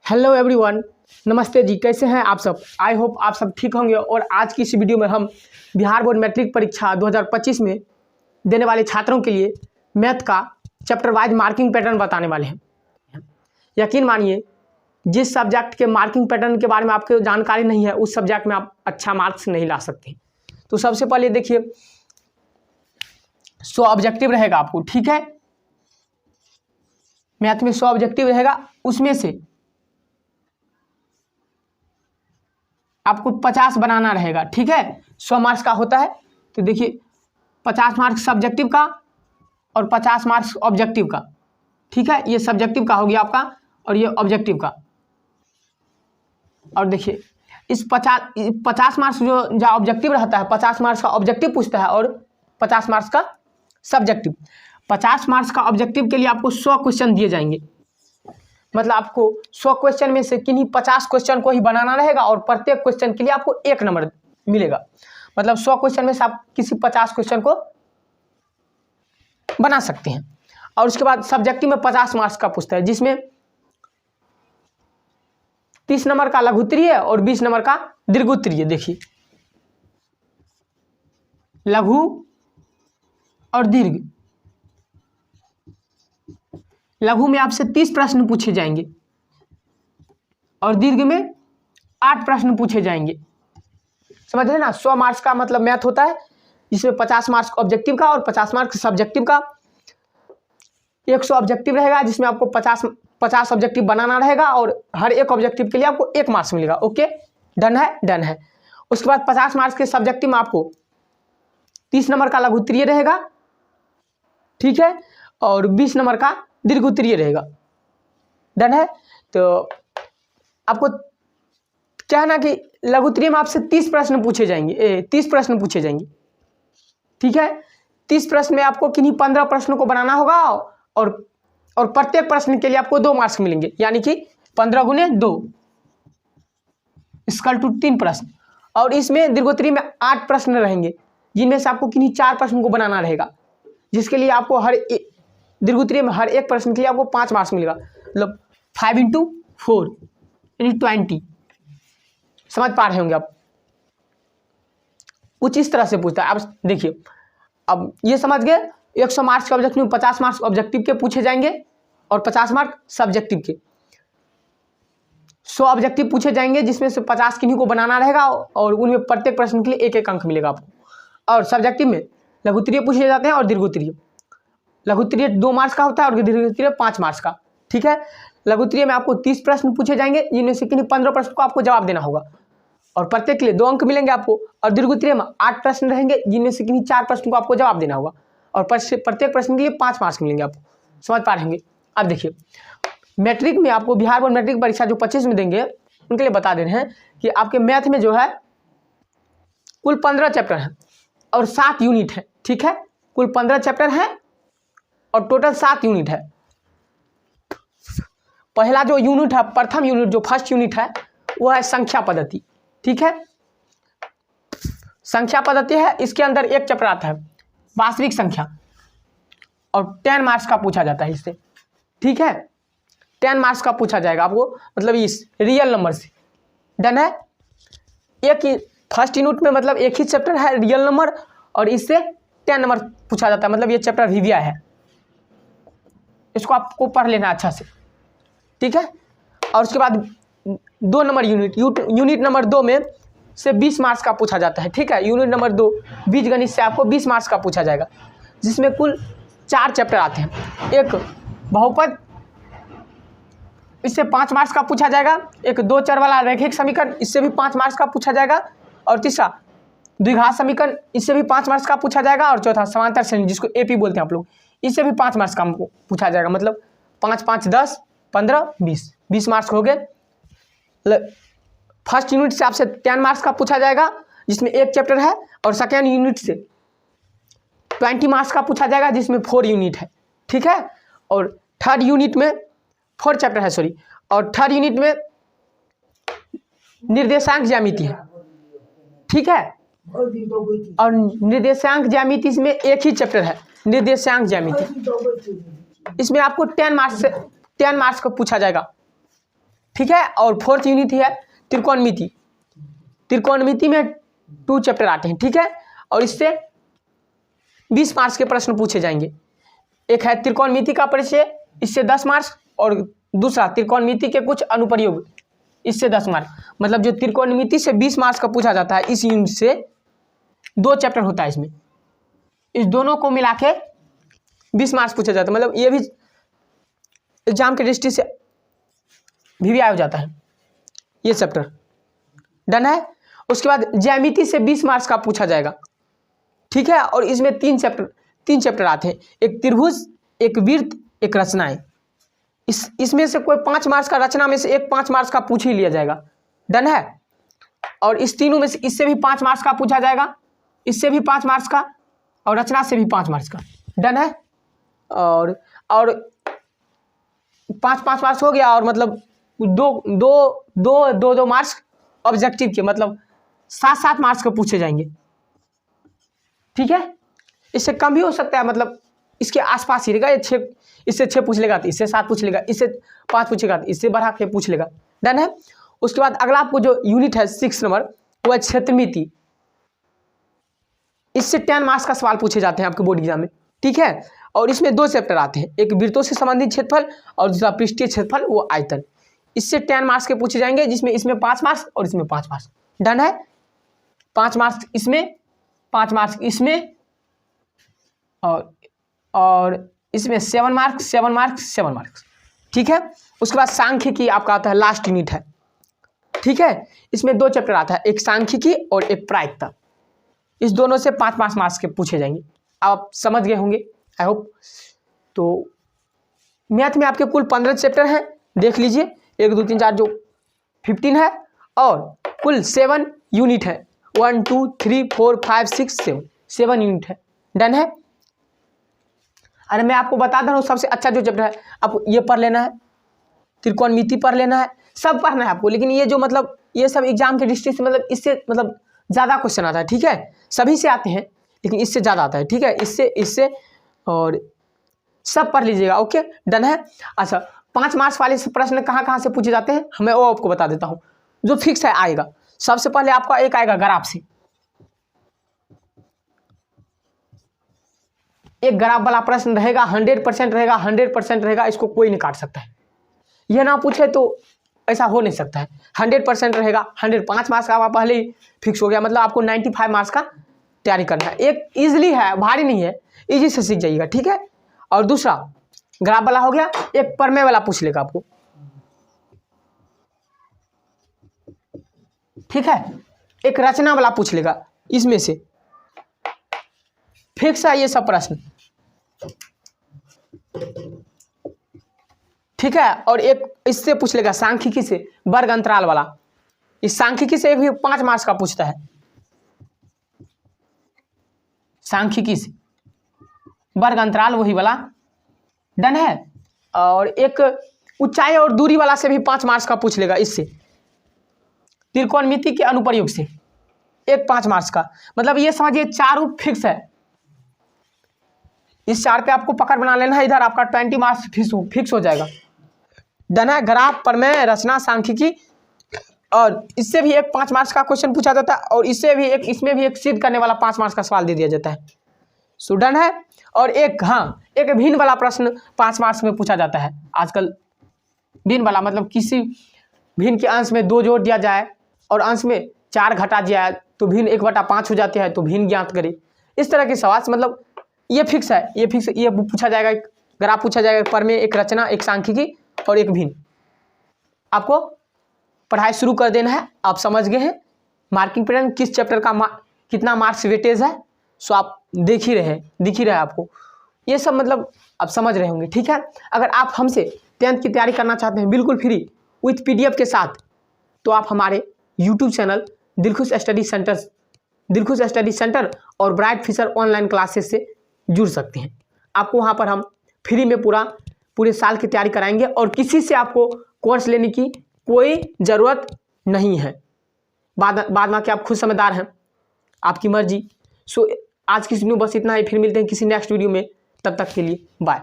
Hello everyone, नमस्ते जी। कैसे हैं आप सब? आई होप आप सब ठीक होंगे। और आज की इस वीडियो में हम बिहार बोर्ड मैट्रिक परीक्षा 2025 में देने वाले छात्रों के लिए मैथ का चैप्टर वाइज मार्किंग पैटर्न बताने वाले हैं। यकीन मानिए, जिस सब्जेक्ट के मार्किंग पैटर्न के बारे में आपको जानकारी नहीं है, उस सब्जेक्ट में आप अच्छा मार्क्स नहीं ला सकते। तो सबसे पहले देखिए, 100 ऑब्जेक्टिव रहेगा आपको, ठीक है। मैथ में 100 ऑब्जेक्टिव रहेगा, उसमें से आपको 50 बनाना रहेगा, ठीक है। 100 मार्क्स का होता है। तो देखिए, 50 मार्क्स सब्जेक्टिव का और 50 मार्क्स ऑब्जेक्टिव का, ठीक है। ये सब्जेक्टिव का हो गया आपका और ये ऑब्जेक्टिव का। और देखिए, इस 50 मार्क्स जो ऑब्जेक्टिव रहता है, 50 मार्क्स का ऑब्जेक्टिव पूछता है और 50 मार्क्स का सब्जेक्टिव। 50 मार्क्स का ऑब्जेक्टिव के लिए आपको 100 क्वेश्चन दिए जाएंगे। मतलब आपको 100 क्वेश्चन में से किन्हीं 50 क्वेश्चन को ही बनाना रहेगा और प्रत्येक क्वेश्चन के लिए आपको 1 नंबर मिलेगा। मतलब 100 क्वेश्चन में से आप किसी 50 क्वेश्चन को बना सकते हैं। और उसके बाद सब्जेक्टिव में 50 मार्क्स का पूछता है, जिसमें 30 नंबर का लघुत्तरीय और 20 नंबर का दीर्घोत्तरीय। देखिए, लघु और दीर्घ। लघु में आपसे 30 प्रश्न पूछे जाएंगे और दीर्घ में 8 प्रश्न पूछे जाएंगे। समझ रहे ना? 100 मार्क्स का मतलब मैथ होता है, जिसमें 50 मार्क्स ऑब्जेक्टिव का और 50 मार्क्स सब्जेक्टिव का। 100 ऑब्जेक्टिव रहेगा, जिसमें आपको 50 ऑब्जेक्टिव बनाना रहेगा और हर एक ऑब्जेक्टिव के लिए आपको 1 मार्क्स मिलेगा। ओके, डन है? डन है। उसके बाद 50 मार्क्स के सब्जेक्टिव में आपको 30 नंबर का लघुत्तरीय रहेगा, ठीक है, और 20 नंबर का दीर्घोत्तरीय रहेगा। डन है। तो आपको क्या है ना कि लघुत्तरीय में आपसे 30 प्रश्न पूछे जाएंगे, 30 प्रश्न पूछे जाएंगे, ठीक है। 30 प्रश्न में आपको किन्हीं 15 प्रश्नों को बनाना होगा और प्रत्येक प्रश्न के लिए आपको 2 मार्क्स मिलेंगे, यानी कि 15 गुने 2 इक्वल टू 3 प्रश्न। और इसमें दीर्घोत्तरीय में 8 प्रश्न रहेंगे, जिनमें से आपको किन्हीं 4 प्रश्न को बनाना रहेगा, जिसके लिए आपको दीर्घोत्तरीय में हर एक प्रश्न के लिए आपको 5 मार्क्स मिलेगा। मतलब 5 × 4 यानी 20। समझ पा रहे होंगे आप? कुछ इस तरह से पूछता है। आप देखिए, अब ये समझ गए, 100 मार्क्स के ऑब्जेक्टिव में 50 मार्क्स ऑब्जेक्टिव के पूछे जाएंगे और 50 मार्क्स सब्जेक्टिव के। 100 ऑब्जेक्टिव पूछे जाएंगे, जिसमें से 50 किन्हीं को बनाना रहेगा और उनमें प्रत्येक प्रश्न के लिए 1-1 अंक मिलेगा आपको। और सब्जेक्टिव में लघुत्तरीय पूछे जाते हैं और दीर्घोत्तरीय। लघुत्तरीय 2 मार्क्स का होता है और दीर्घोत्तरीय 5 मार्क्स का, ठीक है। लघुत्तरीय में आपको 30 प्रश्न पूछे जाएंगे, जिनमें से किन्हीं 15 प्रश्न को आपको जवाब देना होगा और प्रत्येक के लिए 2 अंक मिलेंगे आपको। और दीर्घोत्तरीय में 8 प्रश्न रहेंगे, जिनमें से किन्हीं 4 प्रश्न को आपको जवाब देना होगा और प्रत्येक प्रश्न के लिए 5 मार्क्स मिलेंगे आपको। समझ पा रहे होंगे? अब देखिए, मैट्रिक में आपको बिहार बोर्ड मैट्रिक परीक्षा जो 25 में देंगे, उनके लिए बता दे रहे हैं कि आपके मैथ में जो है कुल 15 चैप्टर हैं और 7 यूनिट है, ठीक है। कुल 15 चैप्टर हैं और टोटल 7 यूनिट है। पहला जो यूनिट है, प्रथम यूनिट जो फर्स्ट यूनिट है, वो है संख्या पद्धति, ठीक है। संख्या पद्धति है, इसके अंदर एक चैप्टर आता है वास्तविक संख्या और 10 मार्क्स का पूछा जाता है इससे, ठीक है। 10 मार्क्स का पूछा जाएगा आपको, मतलब इस रियल नंबर से। डन है। एक ही फर्स्ट यूनिट में मतलब एक ही चैप्टर है रियल नंबर और इससे 10 नंबर पूछा जाता है। मतलब ये चैप्टर रिविया है, इसको आपको पढ़ लेना अच्छा से, ठीक है। और उसके बाद 2 नंबर यूनिट नंबर 2 में से 20 मार्क्स का पूछा जाता है, ठीक है। यूनिट नंबर 2 बीजगणित से आपको 20 मार्क्स का पूछा जाएगा, जिसमें कुल 4 चैप्टर आते हैं। एक बहुपद, इससे 5 मार्क्स का पूछा जाएगा। एक 2 चर वाला रैखिक समीकरण, इससे भी 5 मार्क्स का पूछा जाएगा। और तीसरा द्विघात समीकरण, इससे भी 5 मार्क्स का पूछा जाएगा। और चौथा समांतर श्रेणी, जिसको एपी बोलते हैं आप लोग, इससे भी 5 मार्क्स का पूछा जाएगा। मतलब 5 5 10 15 20 मार्क्स हो गए। फर्स्ट यूनिट से आपसे 10 मार्क्स का पूछा जाएगा, जिसमें एक चैप्टर है। और सेकेंड यूनिट से 20 मार्क्स का पूछा जाएगा, जिसमें 4 यूनिट है, ठीक है। और थर्ड यूनिट में 4 चैप्टर है, सॉरी। और थर्ड यूनिट में निर्देशांक ज्यामिति है, ठीक है। और निर्देशांक ज्यामिति में एक ही चैप्टर है, निर्देशांक ज्यामिति, इसमें आपको 10 मार्क्स का पूछा जाएगा, ठीक है। और 4th यूनिट है त्रिकोणमिति। त्रिकोणमिति में 2 चैप्टर आते हैं, ठीक है। और इससे 20 मार्क्स के प्रश्न पूछे जाएंगे। एक है त्रिकोणमिति का परिचय, इससे 10 मार्क्स, और दूसरा त्रिकोणमिति के कुछ अनुप्रयोग, इससे 10 मार्क्स। मतलब जो त्रिकोणमिति से 20 मार्क्स का पूछा जाता है, इस यूनिट से 2 चैप्टर होता है इसमें, इस दोनों को मिला के 20 मार्क्स पूछा जाता है। मतलब ये भी एग्जाम के दृष्टि से भी आया हो जाता है ये चैप्टर। डन है। उसके बाद ज्यामिति से 20 मार्क्स का पूछा जाएगा, ठीक है। और इसमें 3 चैप्टर आते हैं, एक त्रिभुज, एक वृत्त, एक रचनाएं। इसमें से कोई 5 मार्क्स का, रचना में से एक 5 मार्क्स का पूछ ही लिया जाएगा। डन है। और इस तीनों में से इससे भी 5 मार्क्स का पूछा जाएगा, इससे भी 5 मार्क्स का, और रचना से भी 5 मार्क्स का। डन है। और 5 मार्क्स हो गया। और मतलब दो मार्क्स ऑब्जेक्टिव के, मतलब 7 मार्क्स के पूछे जाएंगे, ठीक है। इससे कम भी हो सकता है, मतलब इसके आसपास ही रहेगा। इससे 6 पूछ लेगा तो इससे 7 पूछ लेगा, इससे 5 पूछेगा तो इससे बढ़ा के पूछ लेगा। डन है। उसके बाद अगला आपको जो यूनिट है 6 नंबर, वो है क्षेत्रमिति। इससे 10 मार्क्स का सवाल पूछे जाते हैं आपके बोर्ड एग्जाम में, ठीक है। और इसमें 2 चैप्टर आते हैं, एक वृत्तों से संबंधित क्षेत्रफल और दूसरा पृष्ठीय क्षेत्रफल, वो आयतन। इससे 10 मार्क्स के पूछे जाएंगे, जिसमें इसमें 5 मार्क्स और इसमें 5 मार्क्स। डन है। 5 मार्क्स इसमें, 5 मार्क्स इसमें, और इसमें 7 मार्क्स, 7 मार्क्स, 7 मार्क्स, ठीक है। उसके बाद सांख्यिकी आपका आता है, लास्ट यूनिट है, ठीक है। इसमें 2 चैप्टर आता है, एक सांख्यिकी और एक प्रायिकता। इस दोनों से 5 मार्क्स के पूछे जाएंगे। आप समझ गए होंगे, आई होप। तो मैथ में आपके कुल 15 चैप्टर हैं, देख लीजिए, 1 2 3 4 जो 15 है, और कुल 7 यूनिट है, 1 2 3 4 5 6 7 यूनिट है। डन है। अरे मैं आपको बता दे रहा हूँ, सबसे अच्छा जो चैप्टर है आपको ये पढ़ लेना है, त्रिकोणमिति पढ़ लेना है, सब पढ़ना है आपको। लेकिन ये जो मतलब ये सब एग्जाम के दृष्टि से मतलब इससे मतलब ज़्यादा क्वेश्चन आता है, ठीक है। सभी से आते हैं लेकिन इससे ज़्यादा आता है, ठीक है। इससे और सब पढ़ लीजिएगा, ओके। डन है। अच्छा, 5 मार्क्स वाले प्रश्न कहाँ से पूछे जाते हैं, मैं वो आपको बता देता हूँ, जो फिक्स है आएगा। सबसे पहले आपका एक आएगा ग्राफ से, एक ग्राफ वाला प्रश्न रहेगा, 100% रहेगा, 100% रहेगा, इसको कोई नहीं काट सकता है। यह ना पूछे तो ऐसा हो नहीं सकता है। 100% रहेगा, 5 मार्क्स का पहले ही फिक्स हो गया, मतलब आपको 95 मार्क्स का तैयारी करना है। एक इजीली है, भारी नहीं है, इजी से सीख जाइएगा, ठीक है। और दूसरा ग्राफ वाला हो गया, एक प्रमेय वाला पूछ लेगा आपको, ठीक है। एक रचना वाला पूछ लेगा, इसमें से फिक्स है ये सब प्रश्न, ठीक है। और एक इससे पूछ लेगा सांख्यिकी से, वर्ग अंतराल वाला। इस सांख्यिकी से भी 5 मार्क्स का पूछता है, सांख्यिकी से वर्ग अंतराल वही वाला। डन है। और एक ऊंचाई और दूरी वाला से भी 5 मार्क्स का पूछ लेगा, इससे त्रिकोणमिति के अनुप्रयोग से एक 5 मार्क्स का। मतलब ये समझिए चारों फिक्स है। इस 4 पे आपको पकड़ बना लेना है, इधर आपका 20 मार्क्स फिक्स हो जाएगा। डन है। ग्राफ, प्रमेय, रचना, सांख्यिकी, और इससे भी एक 5 मार्क्स का क्वेश्चन पूछा जाता है, और इससे भी एक, इसमें भी एक सिद्ध करने वाला 5 मार्क्स का सवाल दे दिया जाता है। सो डन है। और एक एक भिन्न वाला प्रश्न 5 मार्क्स में पूछा जाता है आजकल। भिन्न वाला मतलब किसी भिन्न के अंश में 2 जोड़ दिया जाए और अंश में 4 घटा दिया जाए तो भिन्न 1/5 हो जाती है, तो भिन्न ज्ञात करें। इस तरह के सवाल मतलब ये फिक्स है, ये पूछा जाएगा। एक ग्राफ पूछा जाएगा, प्रमेय, एक रचना, एक सांख्यिकी और एक भिन्न। आपको पढ़ाई शुरू कर देना है। आप समझ गए हैं मार्किंग पैटर्न, किस चैप्टर का कितना मार्क्स वेटेज है। सो आप दिख ही रहे आपको ये सब, मतलब आप समझ रहे होंगे, ठीक है। अगर आप हमसे 10th की तैयारी करना चाहते हैं बिल्कुल फ्री विथ PDF के साथ, तो आप हमारे YouTube channel Dilkhush study centre और ब्राइट फ्यूचर ऑनलाइन क्लासेस से जुड़ सकते हैं। आपको वहाँ पर हम फ्री में पूरे साल की तैयारी कराएंगे, और किसी से आपको कोर्स लेने की कोई ज़रूरत नहीं है। बाद में कि आप खुद समझदार हैं, आपकी मर्जी। सो आज की वीडियो बस इतना ही, फिर मिलते हैं किसी नेक्स्ट वीडियो में। तब तक के लिए बाय।